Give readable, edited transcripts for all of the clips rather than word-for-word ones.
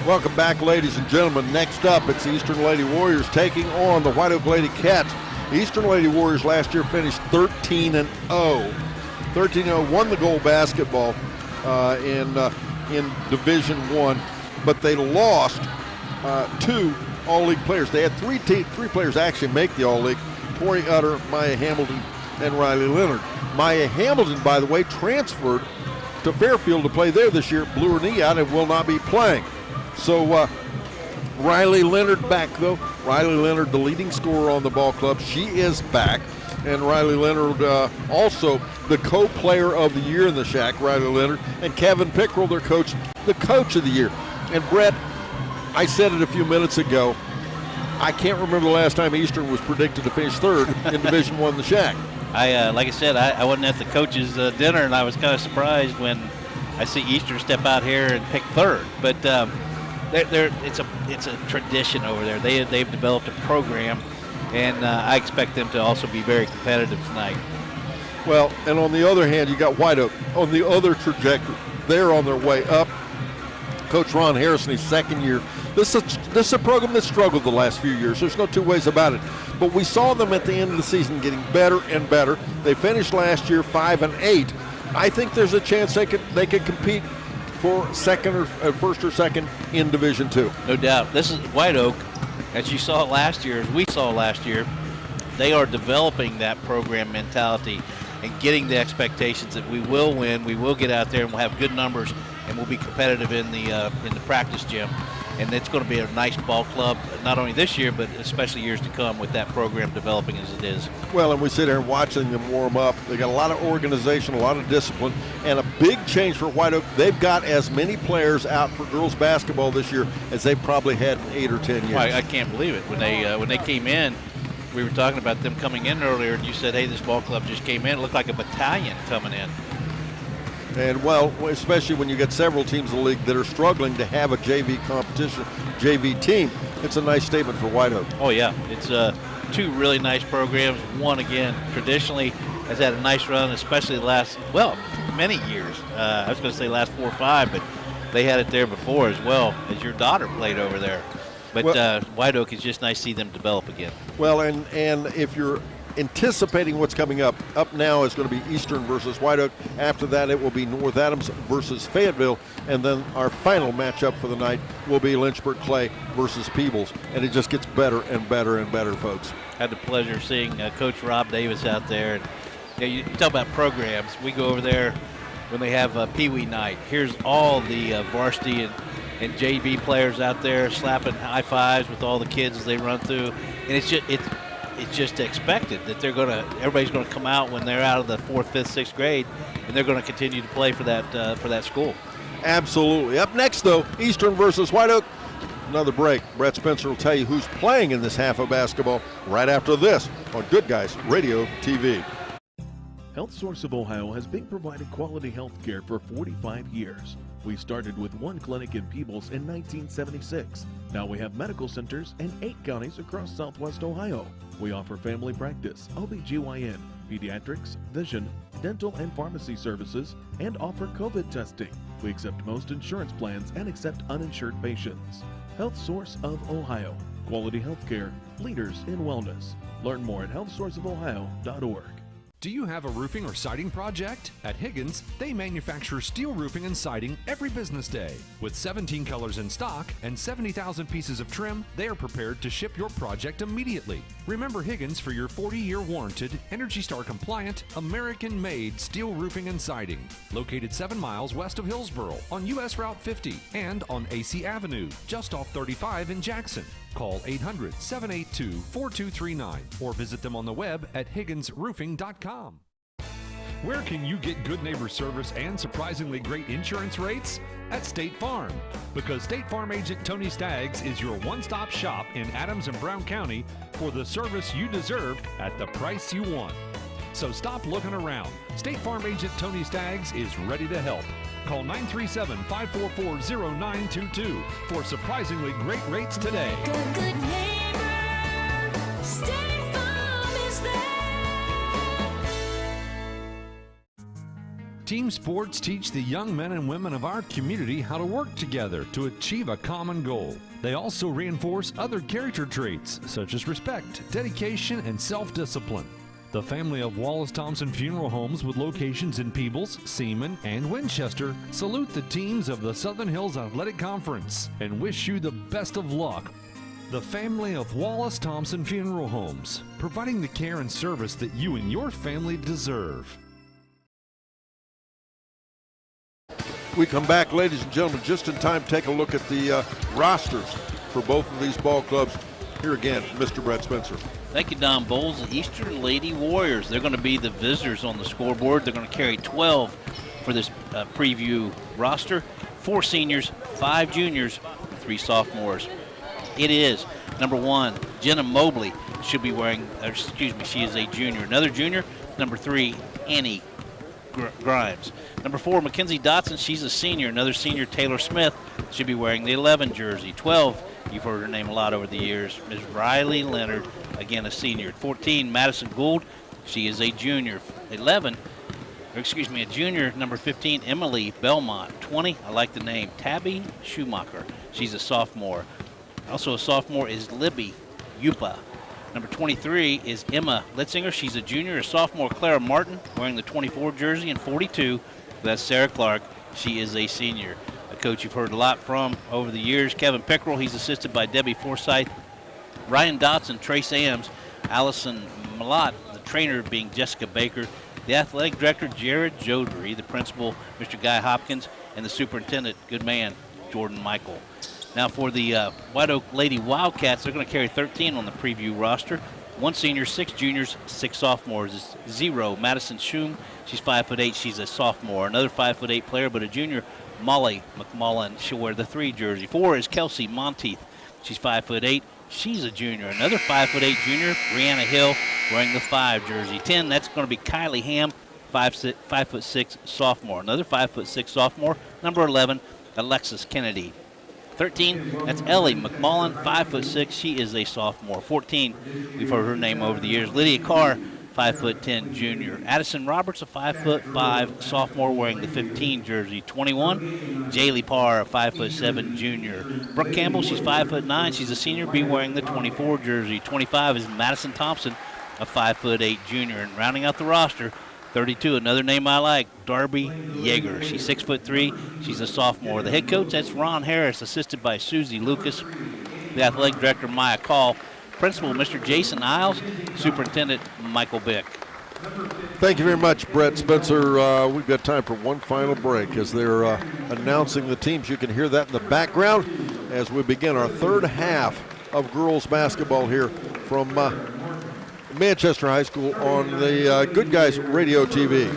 Welcome back, ladies and gentlemen. Next up, it's the Eastern Lady Warriors taking on the Whiteoak Lady Cats. The Eastern Lady Warriors last year finished 13-0. 13-0, won the gold basketball in Division I, but they lost two All-League players. They had three players actually make the All-League: Tori Utter, Maya Hamilton, and Riley Leonard. Maya Hamilton, by the way, transferred to Fairfield to play there this year, blew her knee out and will not be playing. So Riley Leonard back, though. Riley Leonard, the leading scorer on the ball club, she is back. And Riley Leonard, also the co-player of the year in the Shack, Riley Leonard, and Kevin Pickrell, their coach, the coach of the year. And Brett, I said it a few minutes ago, I can't remember the last time Eastern was predicted to finish third in Division I in the Shack. Like I said, I wasn't at the coaches' dinner, and I was kind of surprised when I see Eastern step out here and pick third. But it's a tradition over there. They've developed a program, and I expect them to also be very competitive tonight. Well, and on the other hand, you got Whiteoak on the other trajectory. They're on their way up. Coach Ron Harrison, his second year. This is a program that struggled the last few years. There's no two ways about it. But we saw them at the end of the season getting better and better. They finished last year 5-8. I think there's a chance they could compete for second or first or second in Division II. No doubt. This is Whiteoak, as you saw last year, as we saw last year. They are developing that program mentality and getting the expectations that we will win, we will get out there and we'll have good numbers, and we'll be competitive in the practice gym. And it's going to be a nice ball club, not only this year, but especially years to come with that program developing as it is. Well, and we sit here and watching them warm up. They got a lot of organization, a lot of discipline, and a big change for Whiteoak. They've got as many players out for girls basketball this year as they probably had in 8 or 10 years. I can't believe it. When they came in, we were talking about them coming in earlier, and you said, hey, this ball club just came in. It looked like a battalion coming in. And, well, especially when you get several teams in the league that are struggling to have a JV competition, JV team, it's a nice statement for Whiteoak. Oh, yeah. It's two really nice programs. One, again, traditionally has had a nice run, especially the last, many years. I was going to say last 4 or 5, but they had it there before as well, as your daughter played over there. But Whiteoak, is just nice to see them develop again. Well, and if you're anticipating what's coming up now is going to be Eastern versus Whiteoak. After that, it will be North Adams versus Fayetteville. And then our final matchup for the night will be Lynchburg Clay versus Peebles. And it just gets better and better and better, folks. Had the pleasure of seeing Coach Rob Davis out there. And, you talk about programs. We go over there when they have Pee Wee night. Here's all the varsity and JV players out there slapping high fives with all the kids as they run through. And it's just expected that everybody's gonna come out when they're out of the 4th, 5th, 6th grade, and they're gonna continue to play for that school. Absolutely. Up next, though, Eastern versus Whiteoak. Another break. Brett Spencer will tell you who's playing in this half of basketball right after this on Good Guys Radio TV. Health Source of Ohio has been providing quality health care for 45 years. We started with 1 clinic in Peebles in 1976. Now we have medical centers in 8 counties across Southwest Ohio. We offer family practice, OBGYN, pediatrics, vision, dental and pharmacy services, and offer COVID testing. We accept most insurance plans and accept uninsured patients. Health Source of Ohio. Quality health care, leaders in wellness. Learn more at healthsourceofohio.org. Do you have a roofing or siding project? At Higgins, they manufacture steel roofing and siding every business day. With 17 colors in stock and 70,000 pieces of trim, they are prepared to ship your project immediately. Remember Higgins for your 40-year warranted, Energy Star compliant, American-made steel roofing and siding. Located 7 miles west of Hillsboro on US Route 50 and on AC Avenue, just off 35 in Jackson. Call 800-782-4239 or visit them on the web at higginsroofing.com. Where can you get good neighbor service and surprisingly great insurance rates? At State Farm. Because State Farm agent Tony Staggs is your one-stop shop in Adams and Brown County for the service you deserve at the price you want. So stop looking around. State Farm agent Tony Staggs is ready to help. Call 937-544-0922 for surprisingly great rates today. Good neighbor, State Farm is there. Team sports teach the young men and women of our community how to work together to achieve a common goal. They also reinforce other character traits such as respect, dedication, and self-discipline. The family of Wallace Thompson Funeral Homes with locations in Peebles, Seaman, and Winchester salute the teams of the Southern Hills Athletic Conference and wish you the best of luck. The family of Wallace Thompson Funeral Homes, providing the care and service that you and your family deserve. We come back, ladies and gentlemen, just in time to take a look at the rosters for both of these ball clubs. Here again, Mr. Brett Spencer. Thank you, Don Bowles. The Eastern Lady Warriors, they're going to be the visitors on the scoreboard. They're going to carry 12 for this preview roster. 4 seniors, 5 juniors, 3 sophomores. It is number 1, Jenna Mobley should be wearing, she is a junior. Another junior, number 3, Annie Grimes. Number 4, Mackenzie Dotson, she's a senior. Another senior, Taylor Smith, should be wearing the 11 jersey. 12, you've heard her name a lot over the years, Ms. Riley Leonard, again a senior. 14, Madison Gould, she is a junior. A junior, number 15, Emily Belmont. 20, I like the name, Tabby Schumacher, she's a sophomore. Also a sophomore is Libby Yupa. Number 23 is Emma Litzinger. She's a junior. A sophomore, Clara Martin, wearing the 24 jersey. And 42, that's Sarah Clark. She is a senior. A coach you've heard a lot from over the years. Kevin Pickerel, he's assisted by Debbie Forsyth. Ryan Dotson, Trace Ames, Allison Malott, the trainer being Jessica Baker. The athletic director, Jared Jodry. The principal, Mr. Guy Hopkins. And the superintendent, good man, Jordan Michael. Now for the Whiteoak Lady Wildcats, they're going to carry 13 on the preview roster. 1 senior, 6 juniors, 6 sophomores. It's 0, Madison Schum. She's 5'8". She's a sophomore. Another 5'8" player, but a junior, Molly McMullen. She'll wear the 3 jersey. 4 is Kelsey Monteith. She's 5'8". She's a junior. Another 5'8" junior, Brianna Hill, wearing the 5 jersey. 10, that's going to be Kylie Ham, 5'6" sophomore. Another 5'6" sophomore. Number 11, Alexis Kennedy. 13, that's Ellie McMullen, 5'6". She is a sophomore. 14, we've heard her name over the years, Lydia Carr, 5'10" junior. Addison Roberts, a 5'5" sophomore, wearing the 15 jersey. 21, Jaylee Parr, a 5'7" junior. Brooke Campbell, she's 5'9". She's a senior, be wearing the 24 jersey. 25 is Madison Thompson, a 5'8" junior. And rounding out the roster, 32, another name I like, Darby Yeager. She's 6'3". She's a sophomore. The head coach, that's Ron Harris, assisted by Susie Lucas. The athletic director, Maya Call. Principal, Mr. Jason Isles. Superintendent, Michael Bick. Thank you very much, Brett Spencer. We've got time for one final break as they're announcing the teams. You can hear that in the background as we begin our third half of girls basketball here from Manchester High School on the Good Guys Radio TV.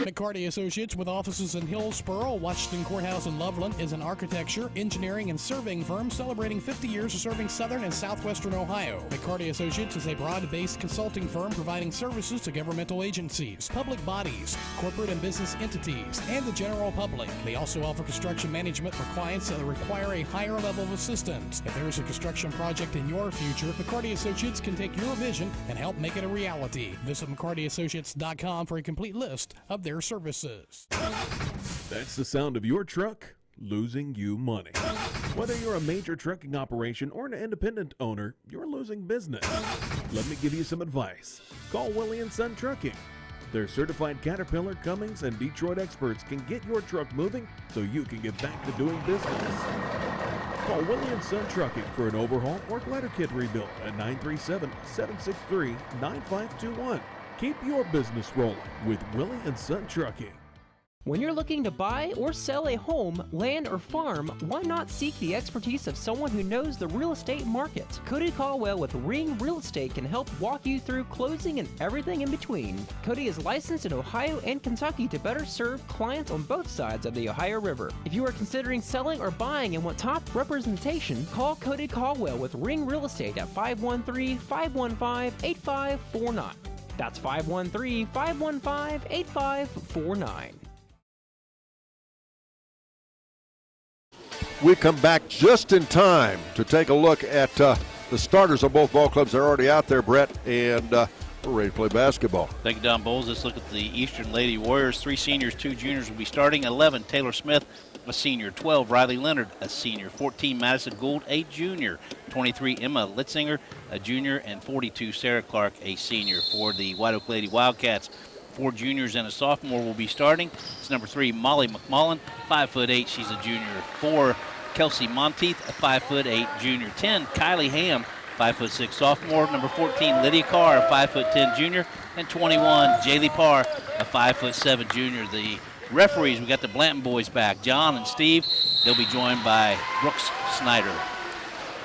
McCarty Associates, with offices in Hillsborough, Washington Courthouse, and Loveland, is an architecture, engineering, and surveying firm celebrating 50 years of serving southern and southwestern Ohio. McCarty Associates is a broad-based consulting firm providing services to governmental agencies, public bodies, corporate and business entities, and the general public. They also offer construction management for clients that require a higher level of assistance. If there is a construction project in your future, McCarty Associates can take your vision and help make it a reality. Visit McCartyAssociates.com for a complete list of their services. That's the sound of your truck losing you money. Whether you're a major trucking operation or an independent owner, you're losing business. Let me give you some advice. Call Willie & Son Trucking. Their certified Caterpillar, Cummins, and Detroit experts can get your truck moving so you can get back to doing business. Call Willie & Son Trucking for an overhaul or glider kit rebuild at 937-763-9521. Keep your business rolling with Willie & Son Trucking. When you're looking to buy or sell a home, land, or farm, why not seek the expertise of someone who knows the real estate market? Cody Caldwell with Ring Real Estate can help walk you through closing and everything in between. Cody is licensed in Ohio and Kentucky to better serve clients on both sides of the Ohio River. If you are considering selling or buying and want top representation, call Cody Caldwell with Ring Real Estate at 513-515-8549. That's 513-515-8549. We come back just in time to take a look at the starters of both ball clubs. They're already out there, Brett, and We're ready to play basketball. Thank you, Don Bowles. Let's look at the Eastern Lady Warriors. 3 seniors, 2 juniors will be starting. 11, Taylor Smith, a senior. 12, Riley Leonard, a senior. 14, Madison Gould, a junior. 23, Emma Litzinger, a junior. And 42, Sarah Clark, a senior. For the Whiteoak Lady Wildcats, 4 juniors and a sophomore will be starting. It's number 3, Molly McMullen, 5'8". She's a junior. 4, Kelsey Monteith, a 5'8" junior. 10, Kylie Ham, 5'6" sophomore. Number 14, Lydia Carr, a 5'10" junior. And 21, Jaylee Parr, a 5'7" junior. The referees, we got the Blanton boys back, John and Steve. They'll be joined by Brooks Snyder.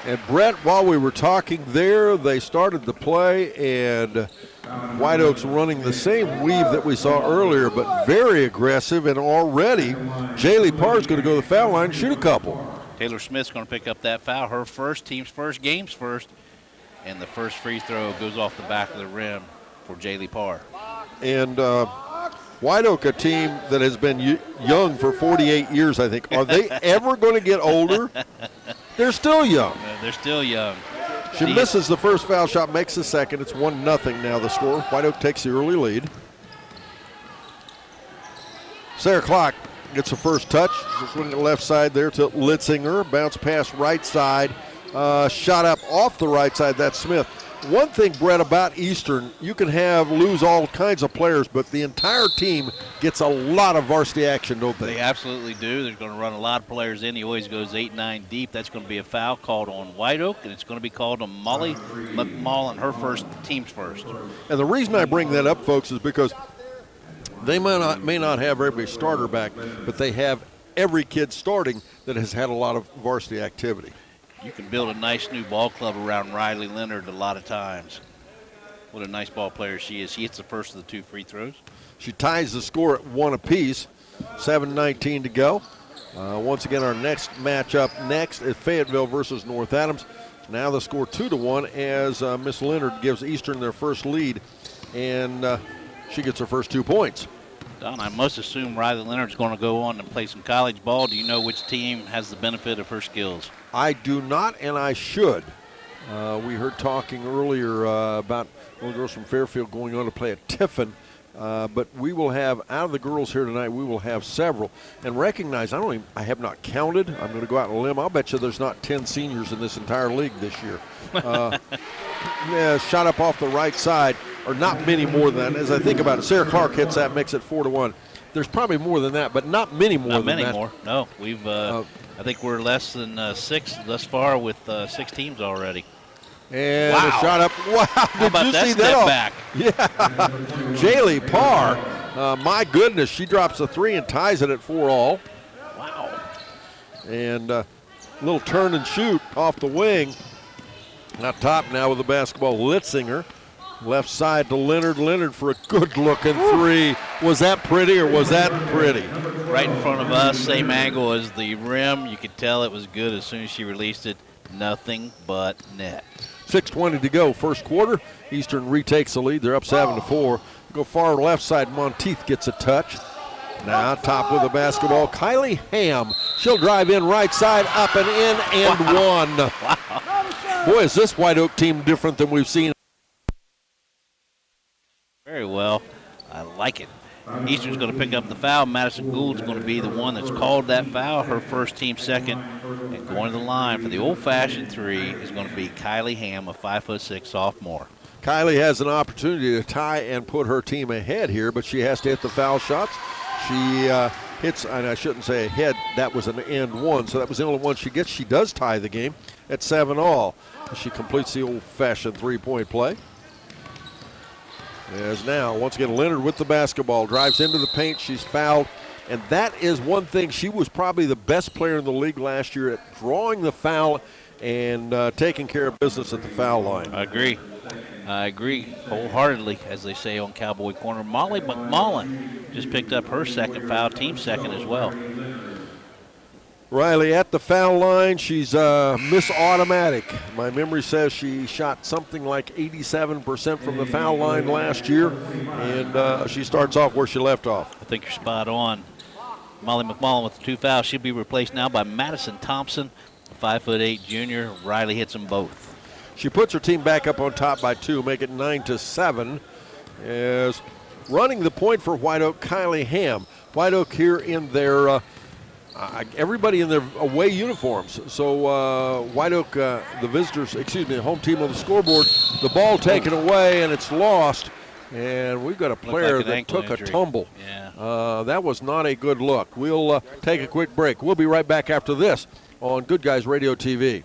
And Brett, while we were talking there, they started the play, and White Oak's running the same weave that we saw earlier, but very aggressive, and already Jaylee Parr is going to go to the foul line and shoot a couple. Taylor Smith's going to pick up that foul, her first, team's first, game's first, and the first free throw goes off the back of the rim for Jaylee Parr. And White Oak, a team that has been young for 48 years, I think. Are they ever going to get older? They're still young. They're still young. She misses the first foul shot, makes the second. It's 1-0 now the score. White Oak takes the early lead. Sarah Clark gets the first touch. Just swing the left side there to Litzinger. Bounce pass right side. Shot up off the right side. That's Smith. One thing, Brett, about Eastern, you can lose all kinds of players, but the entire team gets a lot of varsity action, don't they? They absolutely do. They're going to run a lot of players in. He always goes 8-9 deep. That's going to be a foul called on White Oak, and it's going to be called on Molly McMullen, her first, team's first. And the reason I bring that up, folks, is because they may not have every starter back, but they have every kid starting that has had a lot of varsity activity. You can build a nice new ball club around Riley Leonard a lot of times. What a nice ball player she is. She hits the first of the 2 free throws. She ties the score at 1 apiece. 7:19 to go. Once again, our next matchup is Fayetteville versus North Adams. Now the score 2-1 as Miss Leonard gives Eastern their first lead, and she gets her first 2 points. Don, I must assume Riley Leonard's going to go on and play some college ball. Do you know which team has the benefit of her skills? I do not, and I should. We heard talking earlier about little girls from Fairfield going on to play at Tiffin, but we will have, out of the girls here tonight, we will have several. And recognize, I have not counted. I'm going to go out on a limb. I'll bet you there's not 10 seniors in this entire league this year. Shot up off the right side, or not many more than that. As I think about it, Sarah Clark hits that, makes it 4-1. There's probably more than that, but not many more than that. Not many more. No, we've. I think we're less than 6 thus far with 6 teams already. And a shot up. Wow! How about Did you that see step that? back? Yeah. Jaylee Parr, my goodness, she drops a 3 and ties it at 4-all. Wow. And a little turn and shoot off the wing. Up top now with the basketball, Litzinger. Left side to Leonard. Leonard for a good-looking 3. Was that pretty or was that pretty? Right in front of us, same angle as the rim. You could tell it was good as soon as she released it. Nothing but net. 6:20 to go, first quarter. Eastern retakes the lead. They're up 7-4. Go far left side. Monteith gets a touch. Now top with the basketball, Kylie Ham. She'll drive in right side, up and in, and one. Wow. Boy, is this White Oak team different than we've seen. Very well. I like it. Eastern's going to pick up the foul. Madison Gould's going to be the one that's called that foul, her first, team second. And going to the line for the old-fashioned 3 is going to be Kylie Ham, a 5'6" sophomore. Kylie has an opportunity to tie and put her team ahead here, but she has to hit the foul shots. She hits, and I shouldn't say ahead, that was an and one, so that was the only one she gets. She does tie the game at 7-all. She completes the old-fashioned 3-point play. As now, once again, Leonard with the basketball, drives into the paint. She's fouled, and that is one thing. She was probably the best player in the league last year at drawing the foul and taking care of business at the foul line. I agree wholeheartedly, as they say on Cowboy Corner. Molly McMullen just picked up her second foul, team second as well. Riley at the foul line. She's Miss Automatic. My memory says she shot something like 87% from the foul line last year, and she starts off where she left off. I think you're spot on. Molly McMullen with the 2 fouls. She'll be replaced now by Madison Thompson, 5'8" junior. Riley hits them both. She puts her team back up on top by 2, make it 9-7. As running the point for Whiteoak, Kylie Ham. Whiteoak here in their everybody in their away uniforms. So Whiteoak, the visitors, the home team on the scoreboard, the ball taken away and it's lost. And we've got a player that took a tumble. Yeah. That was not a good look. We'll take a quick break. We'll be right back after this on Good Guys Radio TV.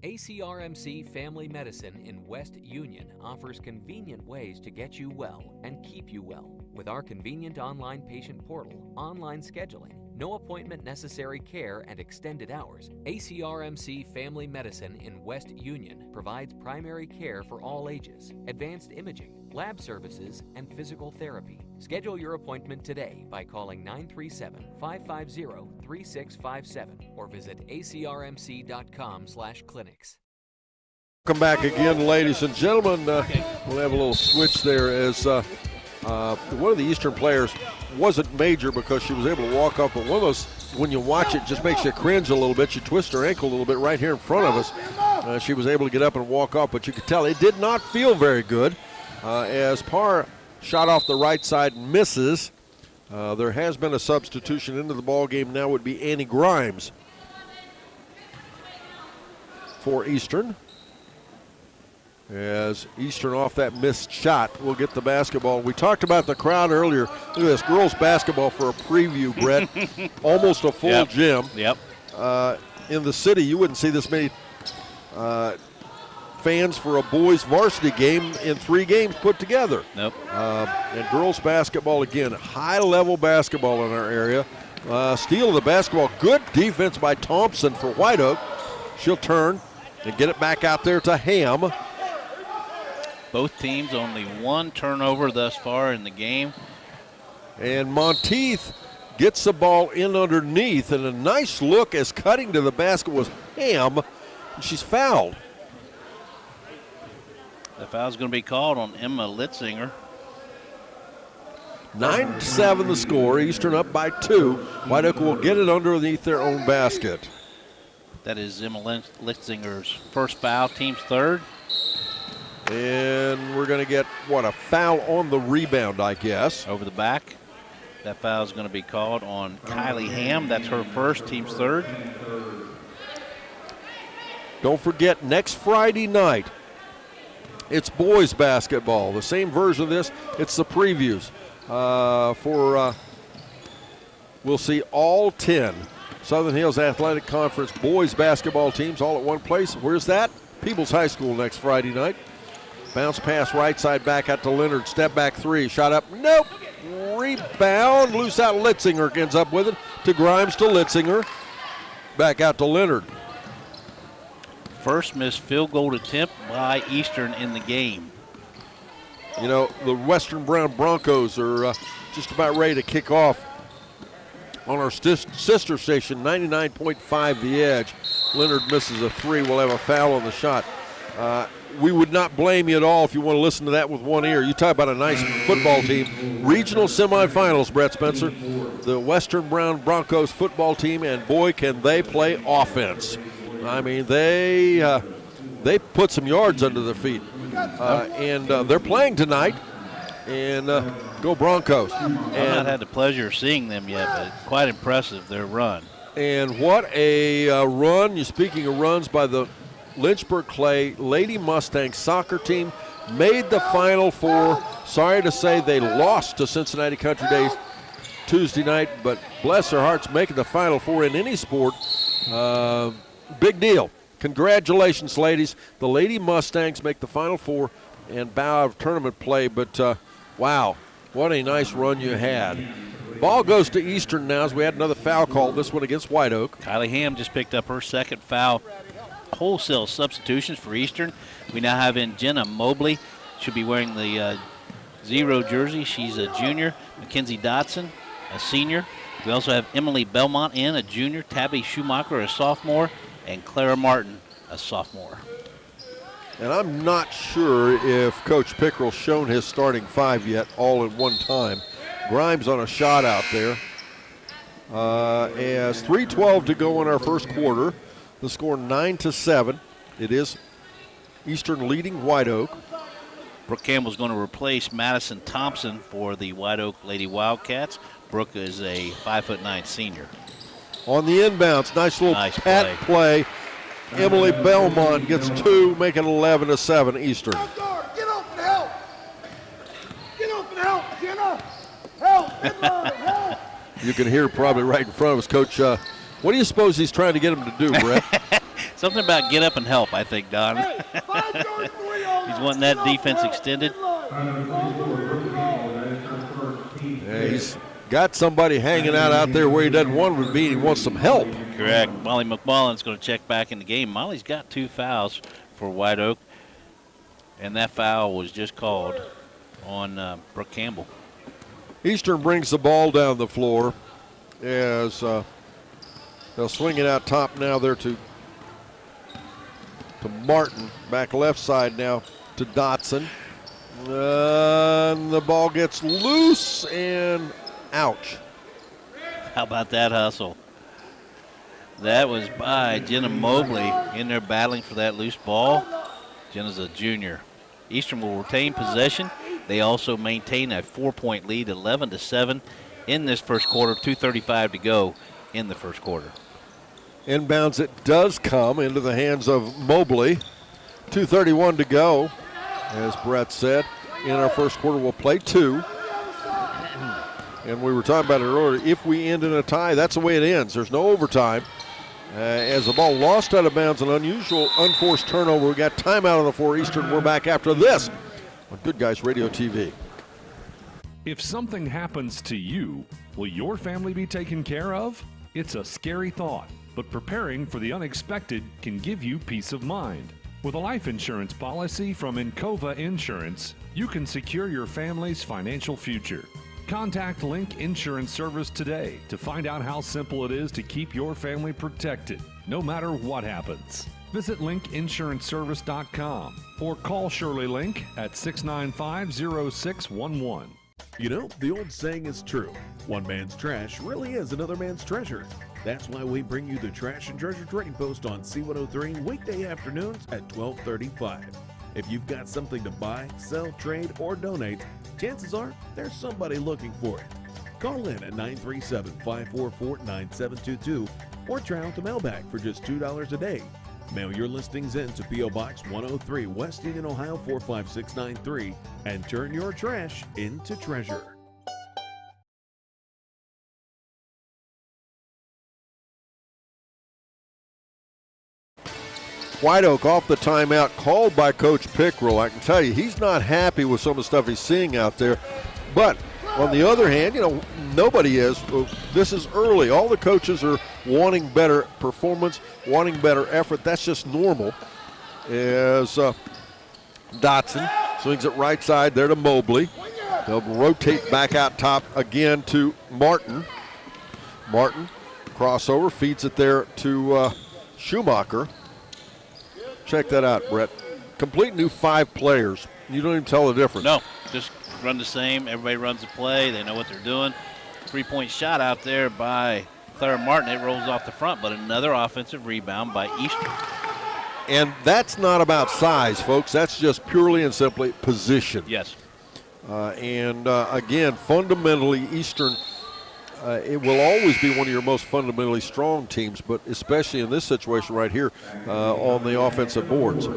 ACRMC Family Medicine in West Union offers convenient ways to get you well and keep you well. With our convenient online patient portal, online scheduling, no appointment necessary care, and extended hours, ACRMC Family Medicine in West Union provides primary care for all ages, advanced imaging, lab services, and physical therapy. Schedule your appointment today by calling 937-550-3657 or visit acrmc.com/clinics. Welcome back again, ladies and gentlemen. We'll have a little switch there as one of the Eastern players wasn't major because she was able to walk up, but one of those, when you watch it, just makes you cringe a little bit. You twist her ankle a little bit right here in front of us. She was able to get up and walk off, but you could tell it did not feel very good. As Parr shot off the right side, misses. There has been a substitution into the ball game. Now would be Annie Grimes for Eastern. As Eastern off that missed shot will get the basketball. We talked about the crowd earlier. Look at this, girls basketball for a preview, Brett. Almost a full gym. Yep. In the city, you wouldn't see this many fans for a boys varsity game in 3 games put together. Nope. And girls basketball, again, high-level basketball in our area. Steal of the basketball. Good defense by Thompson for Whiteoak. She'll turn and get it back out there to Ham. Both teams only 1 turnover thus far in the game. And Monteith gets the ball in underneath, and a nice look as cutting to the basket was Ham. And she's fouled. The foul's going to be called on Emma Litzinger. 9-7 the score. Eastern up by 2. Whiteoak will get it underneath their own basket. That is Emma Litzinger's first foul, team's 3rd. And we're going to get, a foul on the rebound, I guess. Over the back. That foul is going to be called on Kylie Ham. That's her first, team's 3rd. Don't forget, next Friday night, it's boys basketball. The same version of this, it's the previews. We'll see all 10 Southern Hills Athletic Conference boys basketball teams all at one place. Where's that? Peoples High School next Friday night. Bounce pass right side back out to Leonard. Step back 3. Shot up. Nope. Rebound. Loose out. Litzinger ends up with it. To Grimes to Litzinger. Back out to Leonard. First missed field goal attempt by Eastern in the game. You know, the Western Brown Broncos are just about ready to kick off on our sister station, 99.5 The Edge. Leonard misses a 3. We'll have a foul on the shot. We would not blame you at all if you want to listen to that with one ear. You talk about a nice football team. Regional semifinals, Brett Spencer. The Western Brown Broncos football team, and boy, can they play offense. I mean, they put some yards under their feet. And they're playing tonight. And go Broncos. I've not had the pleasure of seeing them yet, but it's quite impressive, their run. And what a run. You're speaking of runs by the Lynchburg Clay Lady Mustangs soccer team. Made the Final Four. Sorry to say they lost to Cincinnati Country Days Tuesday night, but bless their hearts, making the Final Four in any sport. Big deal. Congratulations, ladies. The Lady Mustangs make the Final Four and bow out of tournament play, but wow, what a nice run you had. Ball goes to Eastern now as we had another foul call, this one against Whiteoak. Kylie Ham just picked up her 2nd foul. Wholesale substitutions for Eastern. We now have in Jenna Mobley. She'll be wearing the 0 jersey. She's a junior. Mackenzie Dotson, a senior. We also have Emily Belmont in, a junior. Tabby Schumacher, a sophomore. And Clara Martin, a sophomore. And I'm not sure if Coach Pickrell's shown his starting 5 yet, all at one time. Grimes on a shot out there. As 3:12 to go in our first quarter. The score 9-7. It is Eastern leading White Oak. Brooke Campbell's going to replace Madison Thompson for the White Oak Lady Wildcats. Brooke is a 5'9" senior. On the inbounds, nice little pat play. Emily Belmont gets 2, making it 11-7 Eastern. Get up and help! Get up and help, Jenna! Help! You can hear probably right in front of us, Coach. What do you suppose he's trying to get him to do, Brett? Something about get up and help, I think, Don. He's wanting that defense extended. Yeah, he's got somebody hanging out there where he doesn't want him to be. He wants some help. Correct. Molly McMullen's going to check back in the game. Molly's got 2 fouls for White Oak, and that foul was just called on Brooke Campbell. Eastern brings the ball down the floor as they'll swing it out top now there to Martin. Back left side now to Dotson. The ball gets loose and ouch. How about that hustle? That was by Jenna Mobley in there battling for that loose ball. Jenna's a junior. Eastern will retain possession. They also maintain a 4-point lead, 11-7 in this first quarter, 2:35 to go in the first quarter. Inbounds it does come into the hands of Mobley. 2:31 to go. As Brett said, in our first quarter we'll play 2. And we were talking about it earlier. If we end in a tie, that's the way it ends. There's no overtime. As the ball lost out of bounds, an unusual, unforced turnover. We got timeout on the floor. Eastern, we're back after this on Good Guys Radio TV. If something happens to you, will your family be taken care of? It's a scary thought, but preparing for the unexpected can give you peace of mind. With a life insurance policy from Encova Insurance, you can secure your family's financial future. Contact Link Insurance Service today to find out how simple it is to keep your family protected, no matter what happens. Visit linkinsuranceservice.com or call Shirley Link at 695-0611. You know, the old saying is true. One man's trash really is another man's treasure. That's why we bring you the Trash and Treasure Trading Post on C103 weekday afternoons at 12:35. If you've got something to buy, sell, trade, or donate, chances are there's somebody looking for it. Call in at 937-544-9722 or try out the mailbag for just $2 a day. Mail your listings in to P.O. Box 103, West Union, Ohio 45693 and turn your trash into treasure. White Oak off the timeout called by Coach Pickrell. I can tell you, he's not happy with some of the stuff he's seeing out there. But on the other hand, nobody is. This is early. All the coaches are wanting better performance, wanting better effort. That's just normal. As Dotson swings it right side there to Mobley. They'll rotate back out top again to Martin. Martin, crossover, feeds it there to Schumacher. Check that out, Brett. Complete new 5 players. You don't even tell the difference. No, just run the same. Everybody runs the play. They know what they're doing. 3-point shot out there by Clara Martin. It rolls off the front, but another offensive rebound by Eastern. And that's not about size, folks. That's just purely and simply position. Yes. Again, fundamentally, Eastern, it will always be one of your most fundamentally strong teams, but especially in this situation right here on the offensive boards.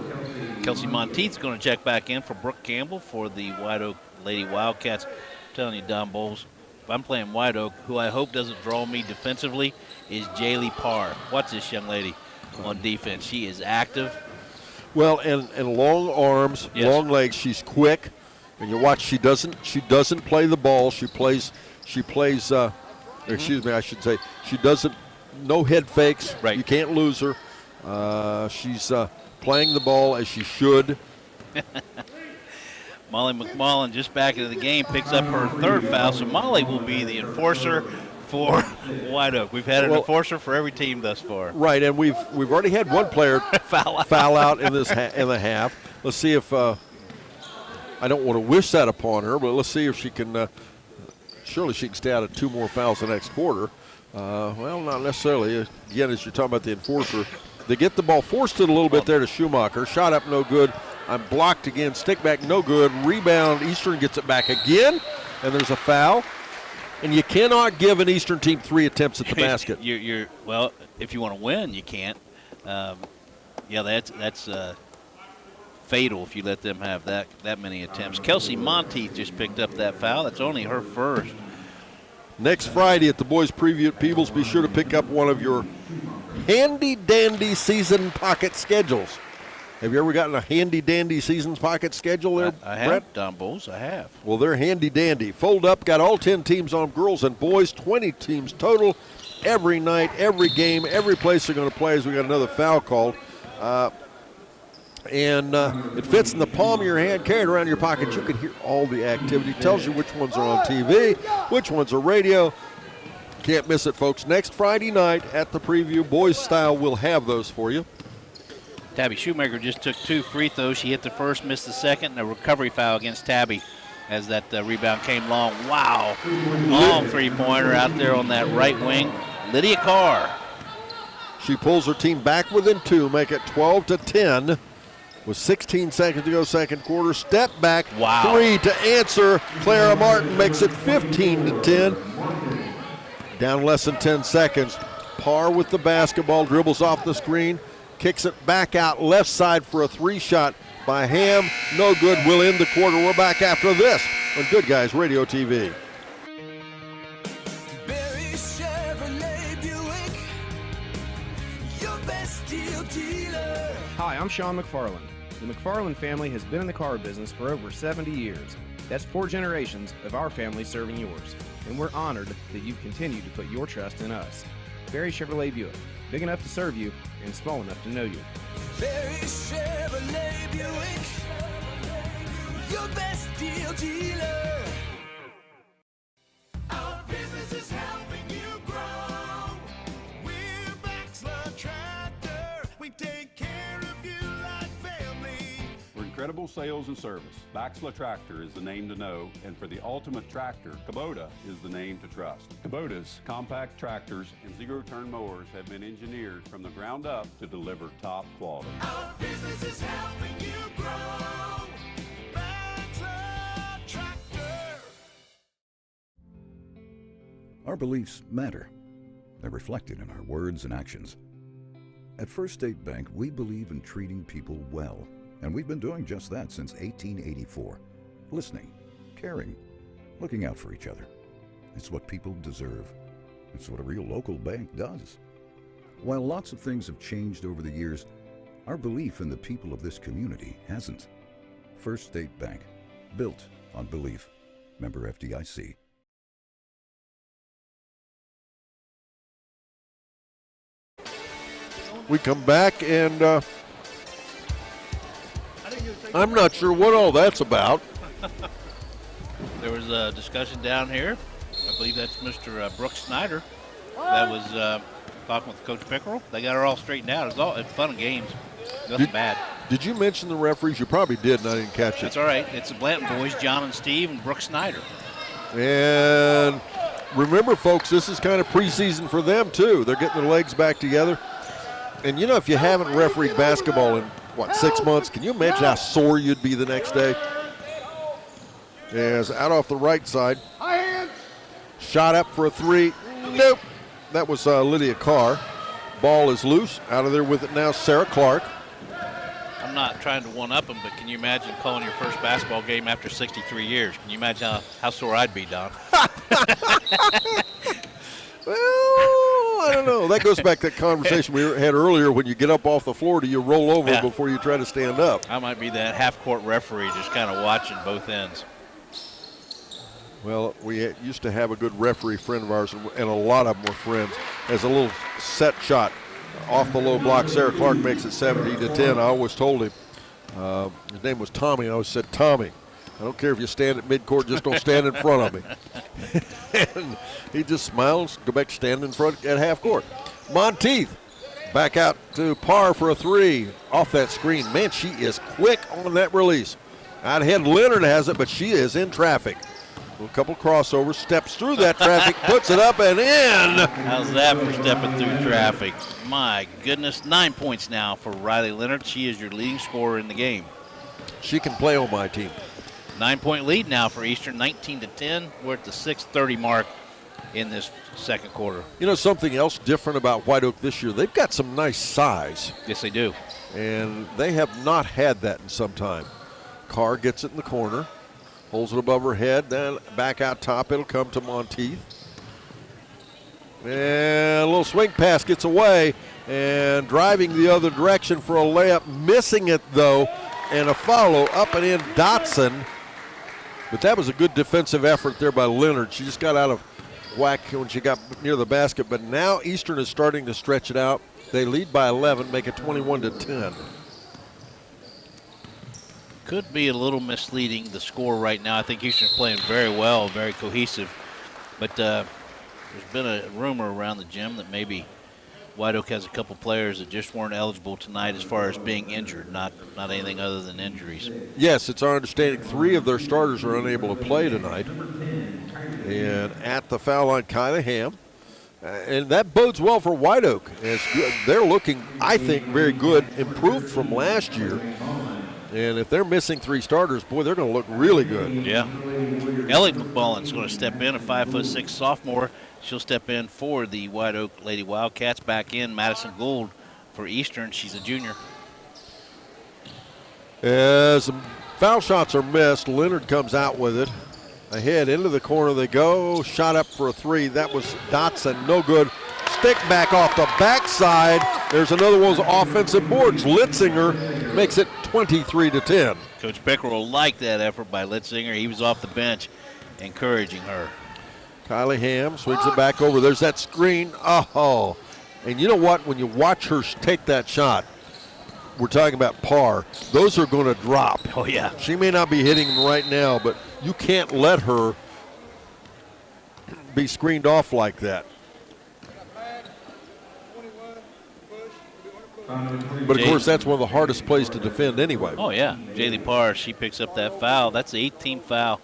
Kelsey Monteith's going to check back in for Brooke Campbell for the White Oak Lady Wildcats. I'm telling you, Don Bowles, if I'm playing White Oak, who I hope doesn't draw me defensively, is Jaylee Parr. Watch this young lady on defense. She is active. Well, and long arms, Yes. long legs. She's quick, and you watch. She doesn't play the ball. She plays. Excuse me, I should say. She doesn't. No head fakes. Right. You can't lose her. She's playing the ball as she should. Molly McMullen just back into the game, picks up her 3rd foul, so Molly will be the enforcer for White Oak. We've had an enforcer for every team thus far. Right, and we've already had one player foul out in this in the half. Let's see if I don't want to wish that upon her, but let's see if she can. Surely she can stay out of 2 more fouls the next quarter. Well, not necessarily. Again, as you're talking about the enforcer, They get the ball, forced it a little bit there to Schumacher. Shot up, no good. I'm blocked again. Stick back, no good. Rebound. Eastern gets it back again, and there's a foul. And you cannot give an Eastern team 3 attempts at the basket. Well, if you want to win, you can't. Yeah, that's fatal if you let them have that many attempts. Kelsey Monteith just picked up that foul. That's only her first. Next Friday at the boys' preview at Peebles, be sure to pick up one of your handy-dandy season pocket schedules. Have you ever gotten a handy-dandy seasons pocket schedule there, I have, Brett? Don Bowles, I have. Well, they're handy-dandy. Fold up, got all 10 teams on girls and boys, 20 teams total. Every night, every game, every place they're going to play as we got another foul called. It fits in the palm of your hand, carried around your pocket. You can hear all the activity. Tells you which ones are on TV, which ones are radio. Can't miss it, folks. Next Friday night at the preview, boys style, we'll have those for you. Tabby Shoemaker just took 2 free throws. She hit the first, missed the second, and a recovery foul against Tabby as that rebound came long. Wow. Long three-pointer out there on that right wing. Lydia Carr. She pulls her team back within 2, make it 12-10. With 16 seconds to go, second quarter. Step back, wow. 3 to answer. Clara Martin makes it 15-10. Down less than 10 seconds. Parr with the basketball, dribbles off the screen, kicks it back out left side for a 3-shot by Ham. No good. We'll end the quarter. We're back after this on Good Guys Radio TV. Hi, I'm Sean McFarland. The McFarland family has been in the car business for over 70 years. That's 4 generations of our family serving yours. And we're honored that you continue to put your trust in us. Barry Chevrolet Buick, big enough to serve you and small enough to know you. Barry Chevrolet Buick, your best deal dealer. Our business is helping you grow. We're Baxter Tractor. We take care of you like family. For incredible sales and service, Baxla Tractor is the name to know, and for the ultimate tractor, Kubota is the name to trust. Kubota's compact tractors and zero-turn mowers have been engineered from the ground up to deliver top quality. Our business is helping you grow. Baxla Tractor. Our beliefs matter. They're reflected in our words and actions. At First State Bank, we believe in treating people well. And we've been doing just that since 1884. Listening, caring, looking out for each other. It's what people deserve. It's what a real local bank does. While lots of things have changed over the years, our belief in the people of this community hasn't. First State Bank, built on belief. Member FDIC. We come back and I'm not sure what all that's about. There was a discussion down here. I believe that's Mr. Brooks Snyder that was talking with Coach Pickerel. They got her all straightened out. It's fun and games. Nothing bad. Did you mention the referees? You probably did, and I didn't catch it. That's all right. It's the Blanton boys, John and Steve, and Brooks Snyder. And remember, folks, this is kind of preseason for them, too. They're getting their legs back together. And, you know, if you haven't refereed basketball in, 6 months, can you imagine how sore you'd be the next day? As out off the right side. Shot up for a 3. Nope. That was Lydia Carr. Ball is loose. Out of there with it now, Sarah Clark. I'm not trying to one-up them, but can you imagine calling your first basketball game after 63 years? Can you imagine how sore I'd be, Don? Well, I don't know. That goes back to that conversation we had earlier. When you get up off the floor, do you roll over before you try to stand up? I might be that half-court referee just kind of watching both ends. Well, we used to have a good referee friend of ours, and a lot of them were friends, as a little set shot off the low block. Sarah Clark makes it 70-10. I always told him, his name was Tommy, and I always said, Tommy, I don't care if you stand at midcourt, just don't stand in front of me. And he just smiles, go back to stand in front at half court. Monteith back out to Parr for a 3 off that screen. Man, she is quick on that release. Out ahead, Leonard has it, but she is in traffic. A couple crossovers, steps through that traffic, puts it up and in. How's that for stepping through traffic? My goodness, 9 points now for Riley Leonard. She is your leading scorer in the game. She can play on my team. 9-point lead now for Eastern, 19-10. We're at the 6:30 mark in this second quarter. You know something else different about Whiteoak this year? They've got some nice size. Yes, they do. And they have not had that in some time. Carr gets it in the corner. Holds it above her head, then back out top. It'll come to Monteith. And a little swing pass gets away and driving the other direction for a layup. Missing it, though, and a follow up and in Dotson. But that was a good defensive effort there by Leonard. She just got out of whack when she got near the basket. But now Eastern is starting to stretch it out. They lead by 11, make it 21-10. Could be a little misleading, the score right now. I think Houston's playing very well, very cohesive. But there's been a rumor around the gym that maybe Whiteoak has a couple players that just weren't eligible tonight as far as being injured, not anything other than injuries. Yes, it's our understanding 3 of their starters are unable to play tonight. And at the foul line, Kylie Ham. And that bodes well for Whiteoak. They're looking, I think, very good, improved from last year. And if they're missing 3 starters, boy, they're going to look really good. Yeah. Ellie McMullen's going to step in, a 5'6" sophomore. She'll step in for the Whiteoak Lady Wildcats. Back in, Madison Gould for Eastern. She's a junior. As foul shots are missed, Leonard comes out with it. Ahead into the corner they go. Shot up for a 3. That was Dotson. No good. Stick back off the backside. There's another one of those offensive boards. Litzinger makes it 23-10. Coach Becker will like that effort by Litzinger. He was off the bench encouraging her. Kylie Ham swings it back over. There's that screen. Oh. And you know what? When you watch her take that shot, we're talking about par. Those are going to drop. Oh, yeah. She may not be hitting them right now, but you can't let her be screened off like that. But, of course, that's one of the hardest plays to defend anyway. Oh, yeah. Jaylee Parr, she picks up that foul. That's the 18th foul.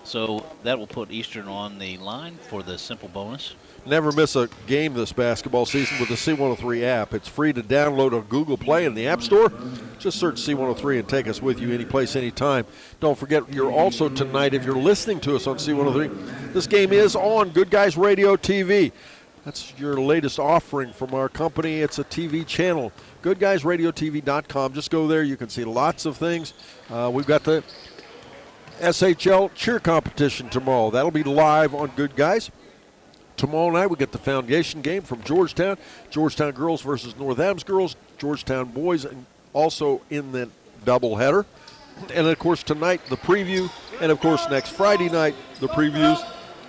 So that will put Eastern on the line for the simple bonus. Never miss a game this basketball season with the C103 app. It's free to download on Google Play in the App Store. Just search C103 and take us with you anyplace, anytime. Don't forget, you're also tonight, if you're listening to us on C103, this game is on Good Guys Radio TV. That's your latest offering from our company. It's a TV channel, GoodGuysRadioTv.com. Just go there. You can see lots of things. We've got the SHL cheer competition tomorrow. That'll be live on Good Guys. Tomorrow night we get the foundation game from Georgetown. Georgetown girls versus North Adams girls. Georgetown boys and also in the doubleheader. And, of course, tonight the preview. And, of course, next Friday night the previews.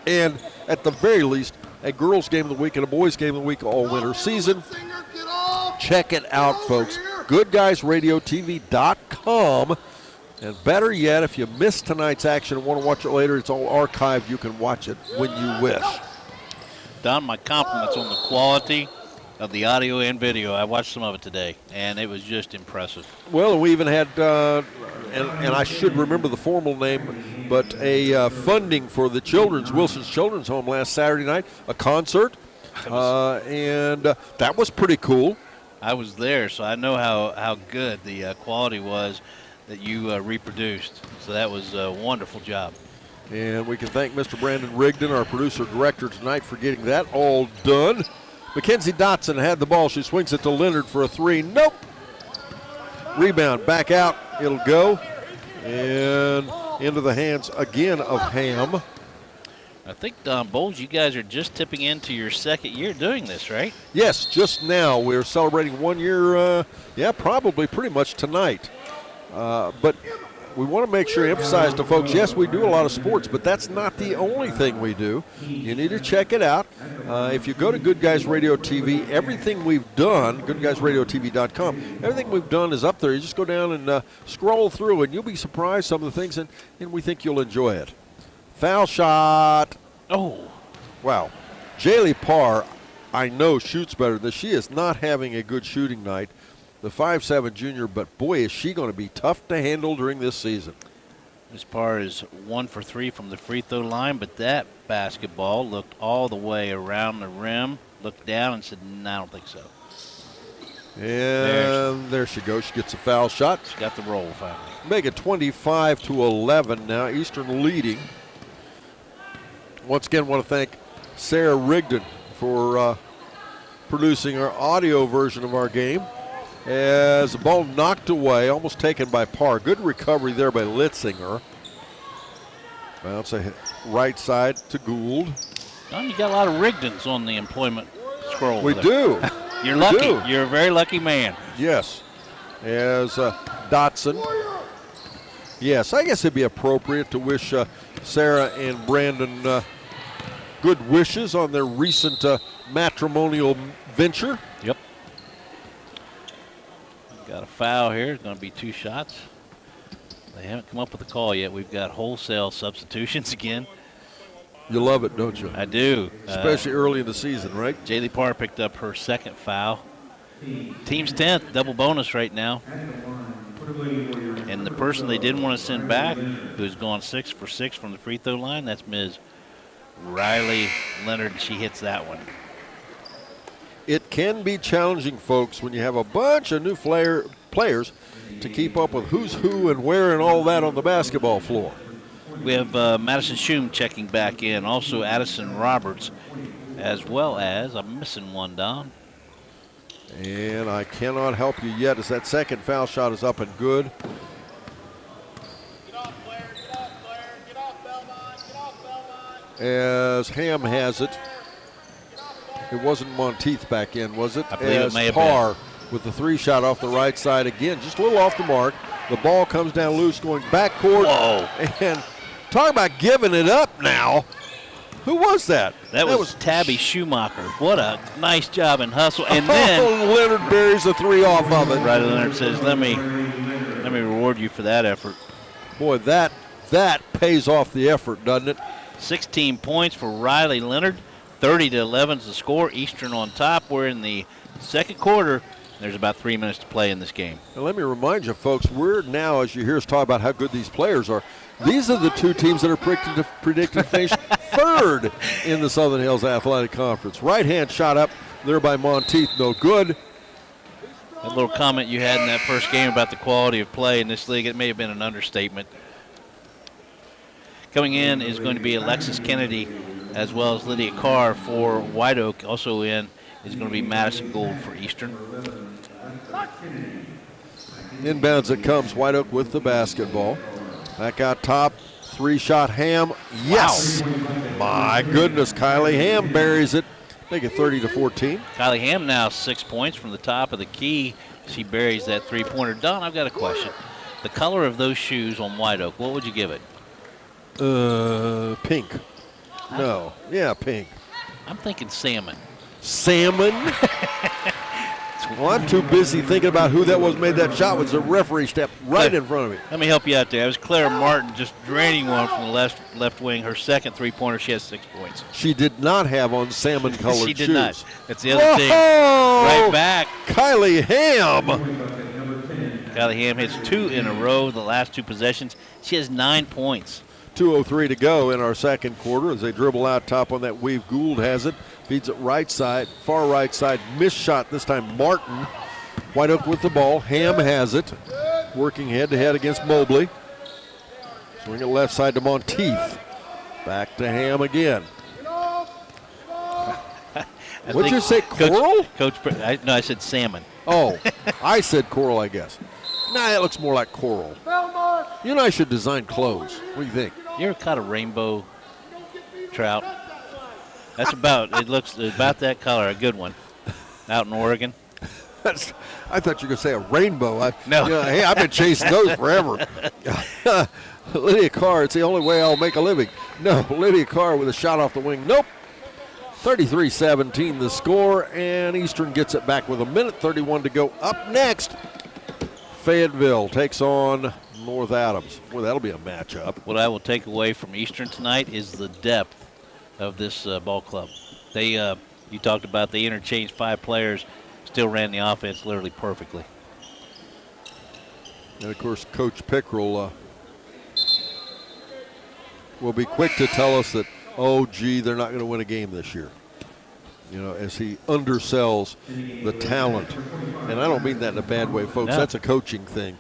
And, at the very least, a girls' game of the week and a boys' game of the week all winter season. Check it out, folks. GoodGuysRadioTV.com. And better yet, if you missed tonight's action and want to watch it later, it's all archived. You can watch it when you wish. Don, my compliments on the quality of the audio and video. I watched some of it today, and it was just impressive. Well, we even had, and I should remember the formal name, but a funding for the Wilson's Children's Home last Saturday night, a concert, and that was pretty cool. I was there, so I know how good the quality was that you reproduced. So that was a wonderful job. And we can thank Mr. Brandon Rigdon, our producer-director tonight, for getting that all done. Mackenzie Dotson had the ball. She swings it to Leonard for a 3. Nope. Rebound. Back out. It'll go. And into the hands again of Ham. I think, Don Bowles, you guys are just tipping into your second year doing this, right? Yes, just now. We're celebrating 1 year, probably pretty much tonight. But we want to make sure to emphasize to folks, yes, we do a lot of sports, but that's not the only thing we do. You need to check it out. If you go to Good Guys Radio TV, everything we've done, GoodGuysRadioTV.com, everything we've done is up there. You just go down and scroll through, and you'll be surprised some of the things, and we think you'll enjoy it. Foul shot. Oh. Wow. Jaylee Parr, I know, shoots better than this. She is not having a good shooting night. The 5'7" junior, but boy, is she going to be tough to handle during this season. Miss Parr is 1 for 3 from the free throw line, but that basketball looked all the way around the rim, looked down and said, no, I don't think so. And there she goes. She gets a foul shot. She got the roll finally. Make it 25-11 now. Eastern leading. Once again, want to thank Sarah Rigdon for producing our audio version of our game. As the ball knocked away, almost taken by Parr. Good recovery there by Litzinger. Bounce a right side to Gould. Well, you got a lot of Rigdons on the employment scroll. We there. do. You're We lucky. do. You're a very lucky man. Yes. As Dotson. Yes, I guess it'd be appropriate to wish Sarah and Brandon good wishes on their recent matrimonial venture. Yep. Got a foul here. It's going to be 2 shots. They haven't come up with a call yet. We've got wholesale substitutions again. You love it, don't you? I do. Especially early in the season, right? Jaylee Parr picked up her 2nd foul. Team's 10th, double bonus right now. And the person they didn't want to send back, who's gone 6 for 6 from the free throw line, that's Ms. Riley Leonard. She hits that one. It can be challenging, folks, when you have a bunch of new players to keep up with who's who and where and all that on the basketball floor. We have Madison Schum checking back in, also Addison Roberts, as well as, I'm missing one, Don. And I cannot help you yet as that 2nd foul shot is up and good. Get off, Blair. Get off, Blair. Get off, Belmont. Get off, Belmont. As Ham has it. It wasn't Monteith back in, was it? I believe as it may have Parr with the 3 shot off the right side again, just a little off the mark. The ball comes down loose going backcourt. Whoa. And talk about giving it up now. Who was that? That was Tabby Schumacher. What a nice job and hustle. And then Leonard buries the 3 off of it. Riley Leonard says, let me reward you for that effort. Boy, that pays off the effort, doesn't it? 16 points for Riley Leonard. 30-11 is the score. Eastern on top. We're in the 2nd quarter. There's about 3 minutes to play in this game. And let me remind you, folks, we're now, as you hear us talk about how good these players are, these are the 2 teams that are predicted to finish 3rd in the Southern Hills Athletic Conference. Right-hand shot up there by Monteith, no good. That little comment you had in that first game about the quality of play in this league, it may have been an understatement. Coming in is going to be Alexis Kennedy as well as Lydia Carr for White Oak. Also in is going to be Madison Gould for Eastern. Inbounds it comes, White Oak with the basketball. Back out top, 3-shot Ham, yes! Wow. My goodness, Kylie Ham buries it. Make it 30-14. Kylie Ham now 6 points from the top of the key. She buries that 3-pointer. Don, I've got a question. The color of those shoes on White Oak, what would you give it? Pink. No. Yeah, pink. I'm thinking salmon. Salmon? Well, I'm too busy thinking about who that was made that shot was the referee stepped right in front of me. Let me help you out there. It was Clara Martin just draining one from the left wing. Her 2nd 3-pointer, she has 6 points. She did not have on salmon-colored shoes. She did not. That's the other team. Right back. Kylie Ham. Kylie Ham hits 2 in a row the last 2 possessions. She has 9 points. 2:03 to go in our 2nd quarter as they dribble out top on that weave. Gould has it. Feeds it right side, far right side. Missed shot this time, Martin. White Oak with the ball. Ham has it. Working head-to-head against Mobley. Swing it left side to Monteith. Back to Ham again. What'd you say, coral? No, I said salmon. Oh, I said coral, I guess. Nah, it looks more like coral. You know I should design clothes. What do you think? You ever caught a rainbow trout? That's it looks about that color, a good one, out in Oregon. I thought you were going to say a rainbow. No. Hey, I've been chasing those forever. Lydia Carr, it's the only way I'll make a living. No, Lydia Carr with a shot off the wing. Nope. 33-17 the score, and Eastern gets it back with 1:31 to go. Up next, Fayetteville takes on North Adams. Boy, that'll be a matchup. What I will take away from Eastern tonight is the depth of this ball club. They, you talked about they interchanged 5 players, still ran the offense literally perfectly. And, of course, Coach Pickrell will be quick to tell us that, oh, gee, they're not going to win a game this year. You know, as he undersells the talent. And I don't mean that in a bad way, folks. No. That's a coaching thing.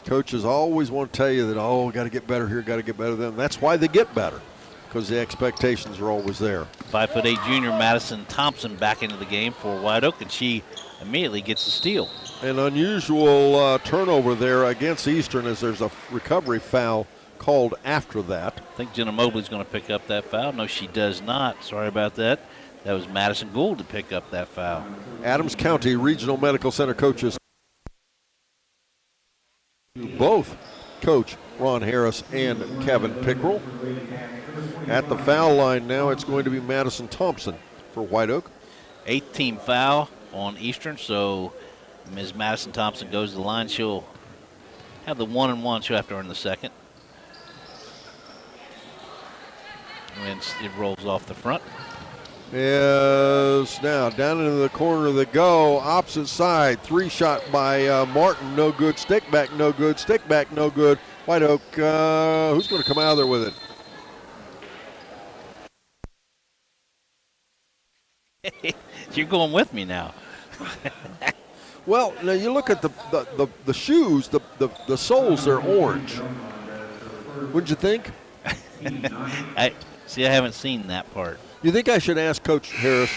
Coaches always want to tell you that, oh, got to get better here, got to get better there. And that's why they get better, because the expectations are always there. 5'8" junior Madison Thompson back into the game for Whiteoak, and she immediately gets the steal. An unusual turnover there against Eastern, as there's a recovery foul called after that. I think Jenna Mobley's going to pick up that foul. No, she does not. Sorry about that. That was Madison Gould to pick up that foul. Adams County Regional Medical Center coaches, both Coach Ron Harris and Kevin Pickrell. At the foul line now, it's going to be Madison Thompson for Whiteoak. 8th team foul on Eastern, so Ms. Madison Thompson goes to the line. She'll have the 1-and-1. She'll have to earn the second. And it rolls off the front. Is now down into the corner of the go, opposite side, 3-shot by Martin, no good, stick back, no good, stick back, no good. Whiteoak, who's going to come out of there with it? You're going with me now. Well, now you look at the shoes, the soles, they're orange. What'd you think? I haven't seen that part. You think I should ask Coach Harris?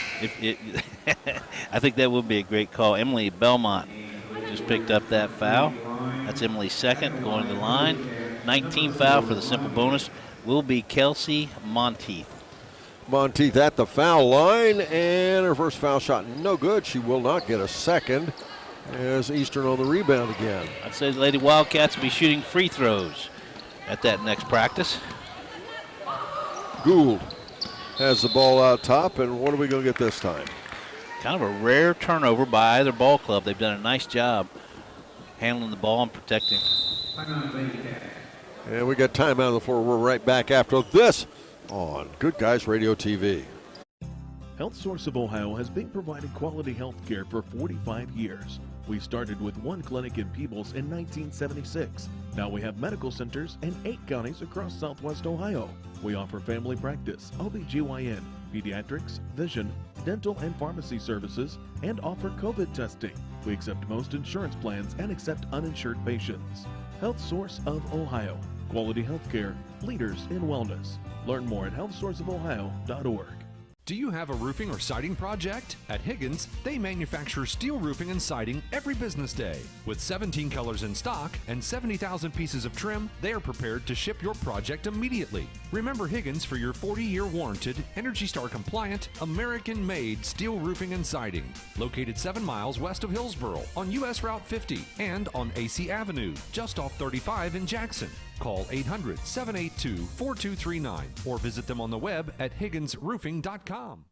I think that would be a great call. Emily Belmont just picked up that foul. That's Emily's second, going to the line. 19 foul for the simple bonus will be Kelsey Monteith. Monteith at the foul line, and her first foul shot no good. She will not get a second, as Eastern on the rebound again. I'd say the Lady Wildcats will be shooting free throws at that next practice. Gould has the ball out top, and what are we going to get this time? Kind of a rare turnover by either ball club. They've done a nice job handling the ball and protecting. And we got time out on the floor. We're right back after this on Good Guys Radio TV. Health Source of Ohio has been providing quality health care for 45 years. We started with one clinic in Peebles in 1976. Now we have medical centers in 8 counties across Southwest Ohio. We offer family practice, OBGYN, pediatrics, vision, dental and pharmacy services, and offer COVID testing. We accept most insurance plans and accept uninsured patients. Health Source of Ohio. Quality health care, leaders in wellness. Learn more at healthsourceofohio.org. Do you have a roofing or siding project? At Higgins, they manufacture steel roofing and siding every business day. With 17 colors in stock and 70,000 pieces of trim, they are prepared to ship your project immediately. Remember Higgins for your 40-year warranted, Energy Star compliant, American-made steel roofing and siding. Located 7 miles west of Hillsboro on US Route 50 and on AC Avenue, just off 35 in Jackson. Call 800-782-4239 or visit them on the web at higginsroofing.com.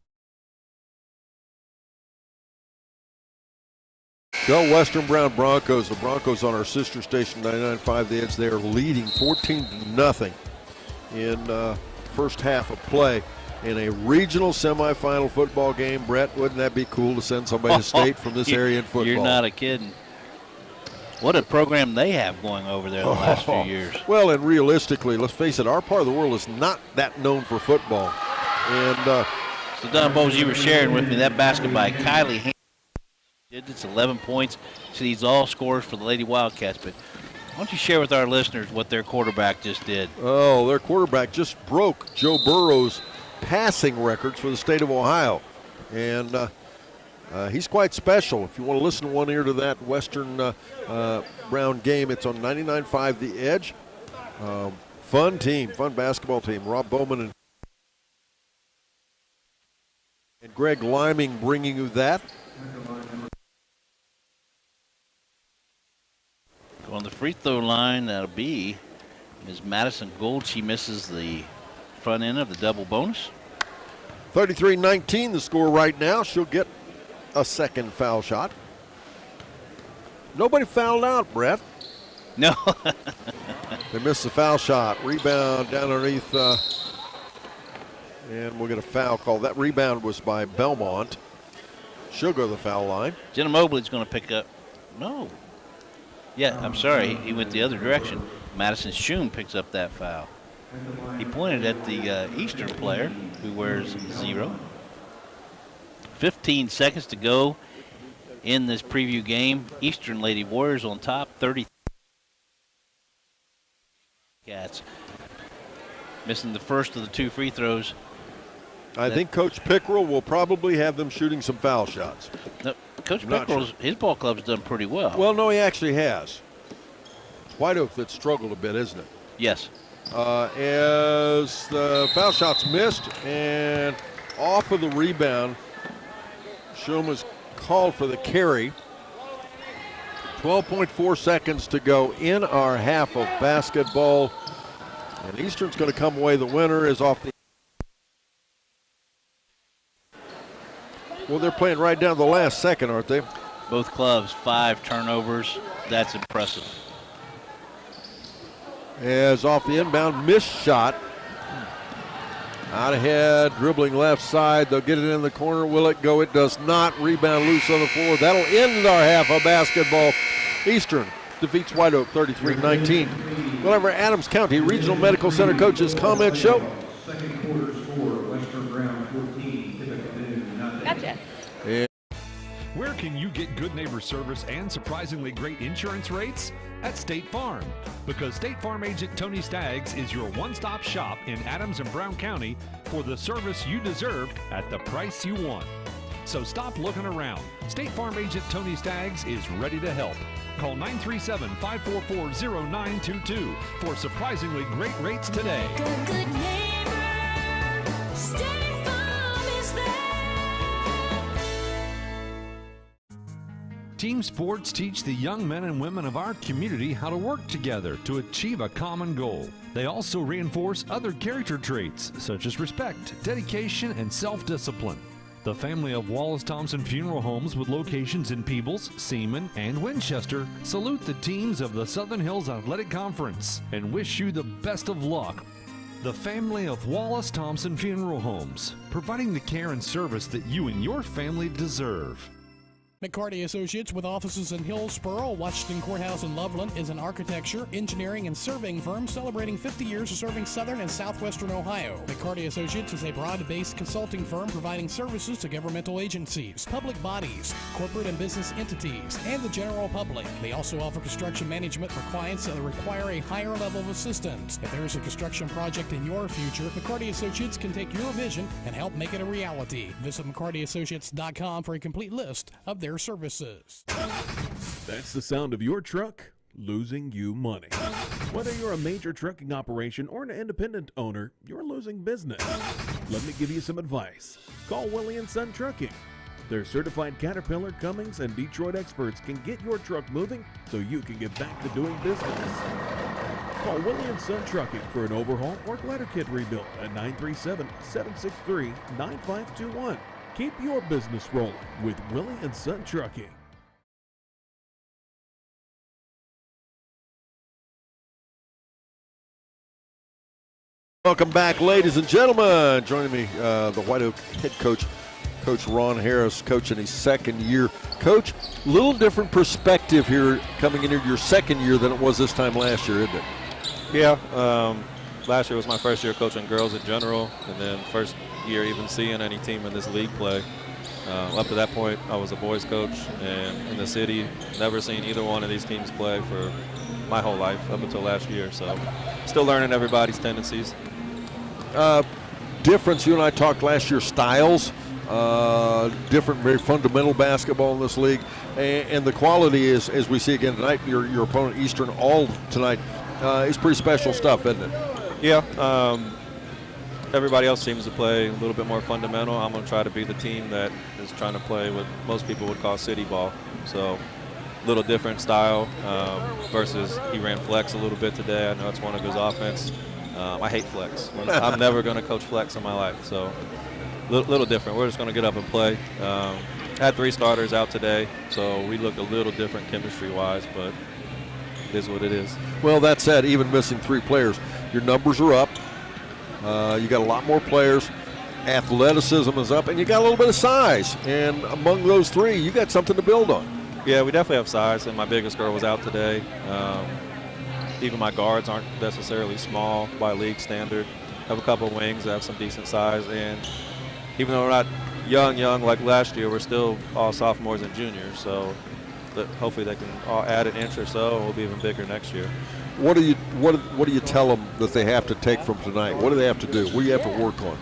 Go Western Brown Broncos. The Broncos on our sister station 99.5 The Edge. They are leading 14-0 in first half of play in a regional semifinal football game. Brett, wouldn't that be cool to send somebody to state from this area in football? You're not a kidding. What a program they have going over there the last few years. Well, and realistically, let's face it, our part of the world is not that known for football. And so Don Bowles, you were sharing with me that basket by Kylie Ham. It's 11 points. She leads all scores for the Lady Wildcats. But why don't you share with our listeners what their quarterback just did? Oh, their quarterback just broke Joe Burrow's passing records for the state of Ohio. And he's quite special. If you want to listen one ear to that Western Brown game, it's on 99.5 The Edge. Fun team, fun basketball team. Rob Bowman and Greg Liming bringing you that. On the free throw line, that'll be Ms. Madison Gould. She misses the front end of the double bonus. 33-19 the score right now. She'll get a second foul shot. Nobody fouled out, Brett. No. They missed the foul shot. Rebound down underneath, and we'll get a foul call. That rebound was by Belmont. She'll go to the foul line. Jenna Mobley's going to pick up. No. Yeah, I'm sorry. He went the other direction. Madison Schoon picks up that foul. He pointed at the Eastern player who wears 0. 15 seconds to go in this preview game. Eastern Lady Warriors on top, 30. Cats missing the first of the 2 free throws. I think Coach Pickerel will probably have them shooting some foul shots. No, Coach Pickerel's, his ball club's done pretty well. Well, no, he actually has. It's Whiteoak that struggled a bit, isn't it? Yes. As the foul shots missed and off of the rebound, Shuma's called for the carry. 12.4 seconds to go in our half of basketball. And Eastern's going to come away. The winner is off the. Well, they're playing right down to the last second, aren't they? Both clubs, 5 turnovers. That's impressive. As off the inbound, missed shot. Out ahead, dribbling left side. They'll get it in the corner. Will it go? It does not. Rebound loose on the floor. That'll end our half of basketball. Eastern defeats Whiteoak 33-19. Well, over Adams County Regional Medical Center Coaches Comment Show. Second quarter score, Western Brown 14, Gotcha. Where can you get good neighbor service and surprisingly great insurance rates? At State Farm. Because State Farm agent Tony Staggs is your one-stop shop in Adams and Brown County for the service you deserve at the price you want. So stop looking around. State Farm agent Tony Staggs is ready to help. Call 937-544-0922 for surprisingly great rates today. Good neighbor, State Farm is there. Team sports teach the young men and women of our community how to work together to achieve a common goal. They also reinforce other character traits such as respect, dedication, and self-discipline. The family of Wallace Thompson Funeral Homes with locations in Peebles, Seaman, and Winchester salute the teams of the Southern Hills Athletic Conference and wish you the best of luck. The family of Wallace Thompson Funeral Homes, providing the care and service that you and your family deserve. McCarty Associates, with offices in Hillsboro, Washington Courthouse, and Loveland, is an architecture, engineering, and surveying firm celebrating 50 years of serving southern and southwestern Ohio. McCarty Associates is a broad-based consulting firm providing services to governmental agencies, public bodies, corporate and business entities, and the general public. They also offer construction management for clients that require a higher level of assistance. If there is a construction project in your future, McCarty Associates can take your vision and help make it a reality. Visit McCartyAssociates.com for a complete list of their services. That's the sound of your truck losing you money. Whether you're a major trucking operation or an independent owner, you're losing business. Let me give you some advice. Call Willie & Son Trucking. Their certified Caterpillar, Cummins, and Detroit experts can get your truck moving so you can get back to doing business. Call Willie & Son Trucking for an overhaul or glider kit rebuild at 937-763-9521. Keep your business rolling with Willie & Son Trucking. Welcome back, ladies and gentlemen. Joining me, the Whiteoak head coach, Coach Ron Harris, coaching his second year. Coach, a little different perspective here coming into your second year than it was this time last year, isn't it? Yeah, last year was my first year coaching girls in general, and then first year even seeing any team in this league play. Up to that point, I was a boys coach, and in the city, never seen either one of these teams play for my whole life up until last year. So still learning everybody's tendencies. Difference, you and I talked last year, styles, different, very fundamental basketball in this league, and the quality is, as we see again tonight, your opponent Eastern all tonight, is pretty special stuff, isn't it? Yeah. Everybody else seems to play a little bit more fundamental. I'm going to try to be the team that is trying to play what most people would call city ball. So a little different style versus he ran flex a little bit today. I know it's one of his offense. I hate flex. I'm never going to coach flex in my life. So a little different. We're just going to get up and play. Had 3 starters out today, so we look a little different chemistry-wise, but it is what it is. Well, that said, even missing 3 players, your numbers are up. You got a lot more players. Athleticism is up, and you got a little bit of size. And among those 3, you got something to build on. Yeah, we definitely have size, and my biggest girl was out today. even my guards aren't necessarily small by league standard. Have a couple of wings that have some decent size, and even though we're not young like last year, we're still all sophomores and juniors. So hopefully they can all add an inch or so, and we'll be even bigger next year. What do you tell them that they have to take from tonight? What do they have to do? What do you have to work on?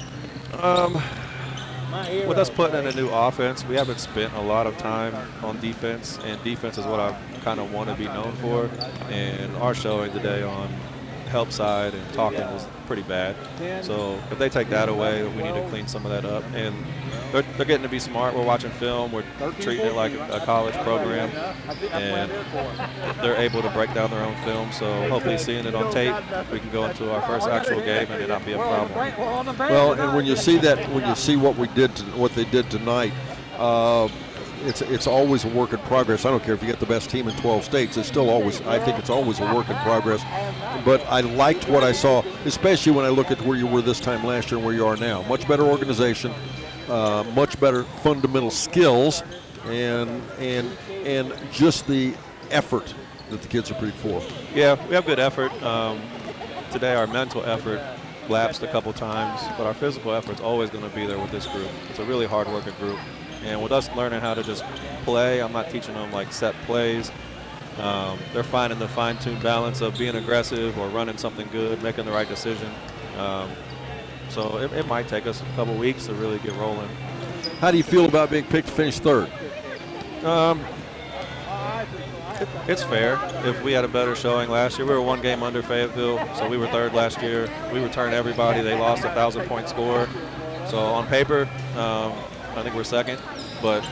With us putting in a new offense, we haven't spent a lot of time on defense, and defense is what I kind of want to be known for. And our showing today on help side and talking was pretty bad. So if they take that away, we need to clean some of that up. And they're getting to be smart. We're watching film. We're treating it like a college program, and they're able to break down their own film. So hopefully, seeing it on tape, we can go into our first actual game and it not be a problem. Well, and when you see what they did tonight, it's always a work in progress. I don't care if you get the best team in 12 states. I think it's always a work in progress. But I liked what I saw, especially when I look at where you were this time last year and where you are now. Much better organization, much better fundamental skills, and just the effort that the kids are putting forth. Yeah, we have good effort. Today our mental effort lapsed a couple times, but our physical effort's always going to be there with this group. It's a really hard-working group. And with us learning how to just play, I'm not teaching them like set plays. They're finding the fine-tuned balance of being aggressive or running something good, making the right decision. So it might take us a couple weeks to really get rolling. How do you feel about being picked to finish third? It's fair. If we had a better showing last year, we were one game under Fayetteville, so we were third last year. We returned everybody. They lost a 1,000-point score. So on paper, I think we're second, but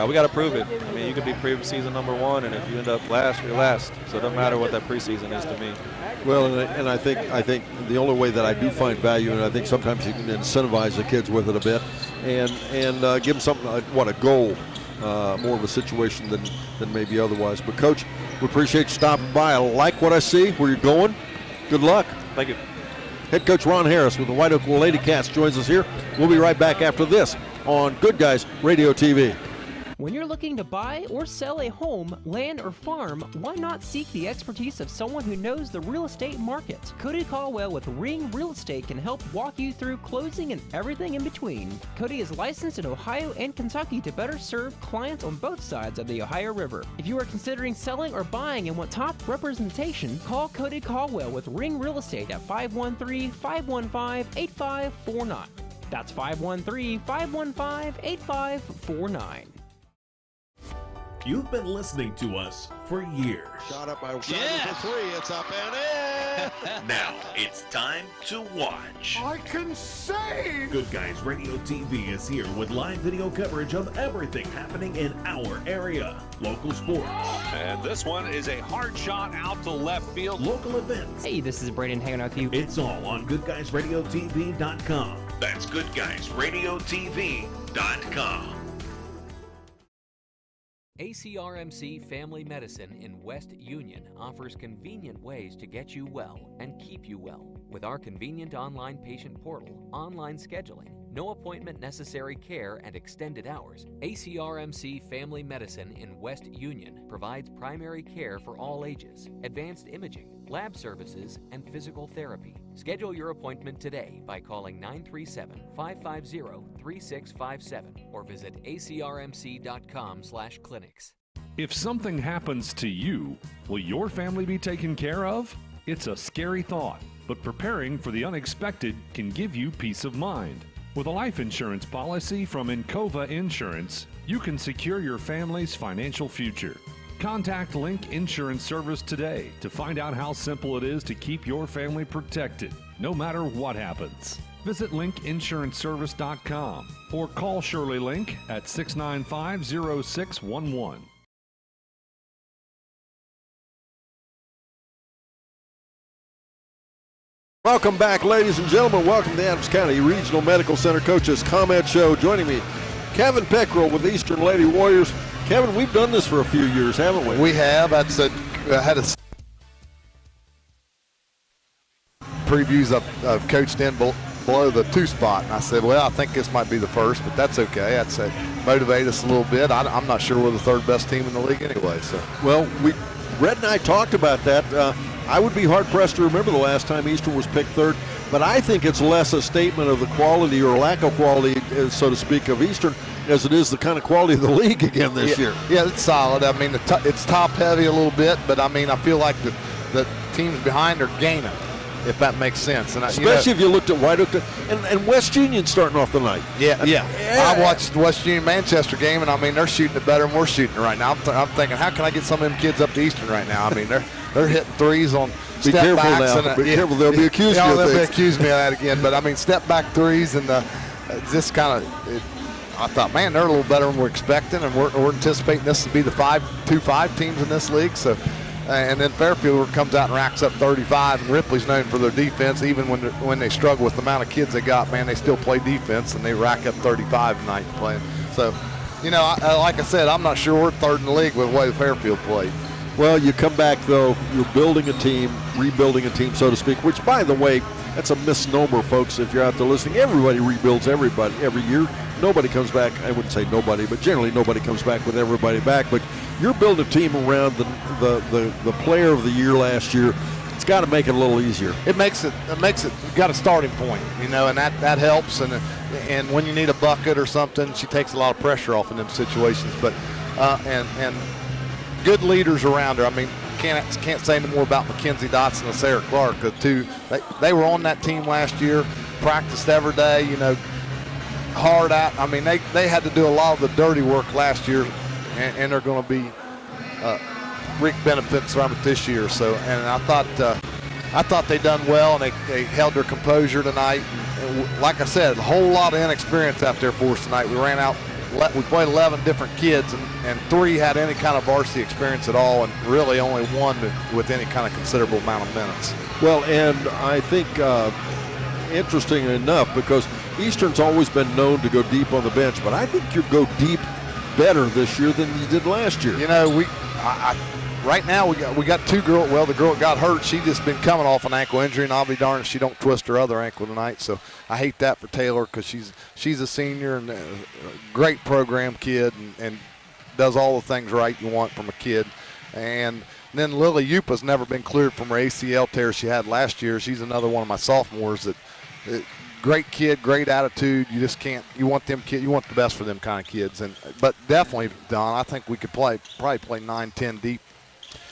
we got to prove it. I mean, you could be preseason number one, and if you end up last, you're last. So it doesn't matter what that preseason is to me. Well, and I think the only way that I do find value, and I think sometimes you can incentivize the kids with it a bit, and give them something, a goal, more of a situation than maybe otherwise. But Coach, we appreciate you stopping by. I like what I see. Where you're going. Good luck. Thank you. Head coach Ron Harris with the Whiteoak Lady Cats joins us here. We'll be right back after this on Good Guys Radio TV. When you're looking to buy or sell a home, land, or farm, why not seek the expertise of someone who knows the real estate market? Cody Caldwell with Ring Real Estate can help walk you through closing and everything in between. Cody is licensed in Ohio and Kentucky to better serve clients on both sides of the Ohio River. If you are considering selling or buying and want top representation, call Cody Caldwell with Ring Real Estate at 513-515-8549. That's 513-515-8549. You've been listening to us for years. Shot up by for three. It's up and in. Now it's time to watch. I can save! Good Guys Radio TV is here with live video coverage of everything happening in our area. Local sports. And this one is a hard shot out to left field. Local events. Hey, this is Brandon hanging out with you. It's all on GoodGuysRadioTV.com. That's GoodGuysRadioTV.com. ACRMC Family Medicine in West Union offers convenient ways to get you well and keep you well. With our convenient online patient portal, online scheduling, no appointment necessary care, and extended hours, ACRMC Family Medicine in West Union provides primary care for all ages, advanced imaging, lab services, and physical therapy. Schedule your appointment today by calling 937-550-3657 or visit acrmc.com/clinics. If something happens to you, will your family be taken care of? It's a scary thought, but preparing for the unexpected can give you peace of mind. With a life insurance policy from Encova Insurance, you can secure your family's financial future. Contact Link Insurance Service today to find out how simple it is to keep your family protected, no matter what happens. Visit linkinsuranceservice.com or call Shirley Link at 695-0611. Welcome back, ladies and gentlemen. Welcome to the Adams County Regional Medical Center Coaches Comment Show. Joining me, Kevin Peckrell with Eastern Lady Warriors. Kevin, we've done this for a few years, haven't we? We have. I had a previews of coached in below the 2 spot, and I said, well, I think this might be the first, but that's okay. That's motivate us a little bit. I'm not sure we're the 3rd best team in the league anyway. So, well, Red and I talked about that. I would be hard-pressed to remember the last time Eastern was picked third, but I think it's less a statement of the quality or lack of quality, so to speak, of Eastern as it is the kind of quality of the league again this year. Yeah, it's solid. I mean, it's top-heavy a little bit, but, I mean, I feel like the teams behind are gaining, if that makes sense. And especially if you looked at Whiteoak and West Union starting off the night. Yeah. I watched the West Union Manchester game, and I mean they're shooting it better than we're shooting it right now. I'm thinking, how can I get some of them kids up to Eastern right now? I mean they're hitting threes on be step careful backs. Now. Be careful, they'll be accused of they'll things. be accusing me of that again. But I mean step back threes and just kind of. I thought, man, they're a little better than we're expecting, and we're anticipating this to be the 2-5 teams in this league. So. And then Fairfield comes out and racks up 35, and Ripley's known for their defense. Even when they struggle with the amount of kids they got, man, they still play defense, and they rack up 35 tonight playing. So, like I said, I'm not sure we're third in the league with the way Fairfield played. Well, you come back, though, you're building a team, rebuilding a team, so to speak, which, by the way, that's a misnomer, folks, if you're out there listening. Everybody rebuilds everybody every year. Nobody comes back. I wouldn't say nobody, but generally nobody comes back with everybody back. But you're building a team around the player of the year last year. It's got to make it a little easier. It makes it. You got a starting point, and that helps. And when you need a bucket or something, she takes a lot of pressure off in them situations. But and good leaders around her. I mean, can't say any more about Mackenzie Dotson and Sarah Clark. The two, they were on that team last year, practiced every day. Hard out. I mean, they had to do a lot of the dirty work last year, and they're going to be reap benefits from it this year. So, and I thought they done well, and they held their composure tonight. And like I said, a whole lot of inexperience out there for us tonight. We played 11 different kids, and 3 had any kind of varsity experience at all, and really only 1 with any kind of considerable amount of minutes. Well, and I think interesting enough, because Eastern's always been known to go deep on the bench, but I think you go deep better this year than you did last year. Right now we got 2 girls. Well, the girl that got hurt, she just been coming off an ankle injury, and I'll be darned if she don't twist her other ankle tonight. So I hate that for Taylor, because she's a senior and a great program kid, and does all the things right you want from a kid. And then Lily Yupa's never been cleared from her ACL tear she had last year. She's another one of my sophomores that great kid, great attitude. You just can't. You want them kid. You want the best for them kind of kids. But definitely, Don, I think we could probably play 9-10 deep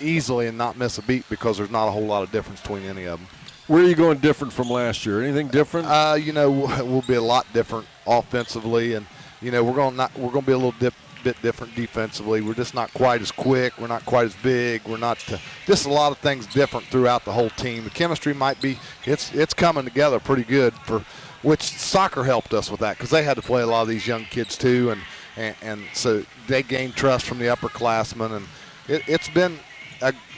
easily and not miss a beat, because there's not a whole lot of difference between any of them. Where are you going different from last year? Anything different? We'll be a lot different offensively, and we're going to be a little bit different defensively. We're just not quite as quick. We're not quite as big. We're not just a lot of things different throughout the whole team. The chemistry might be it's coming together pretty good, for which soccer helped us with that, because they had to play a lot of these young kids too, and so they gained trust from the upperclassmen, and it's been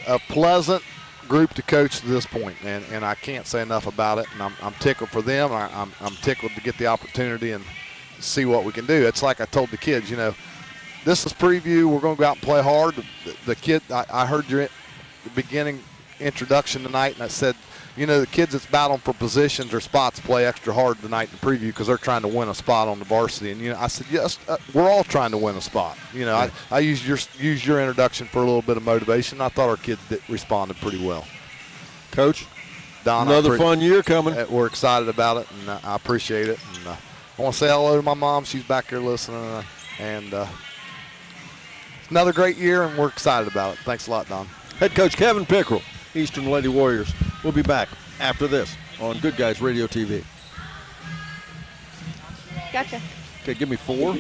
a pleasant group to coach to this point, and I can't say enough about it. And I'm tickled for them. I'm tickled to get the opportunity and see what we can do. It's like I told the kids, this is preview. We're going to go out and play hard. The kid, I heard your beginning introduction tonight, and I said, the kids that's battling for positions or spots play extra hard tonight in preview, because they're trying to win a spot on the varsity. And I said, yes, we're all trying to win a spot. I used your introduction for a little bit of motivation. I thought our kids responded pretty well. Coach, Don, another fun year coming. We're excited about it, and I appreciate it. And I want to say hello to my mom. She's back here listening, and it's another great year, and we're excited about it. Thanks a lot, Don. Head coach Kevin Pickrell, Eastern Lady Warriors. We'll be back after this on Good Guys Radio TV. Gotcha. Okay, give me 4.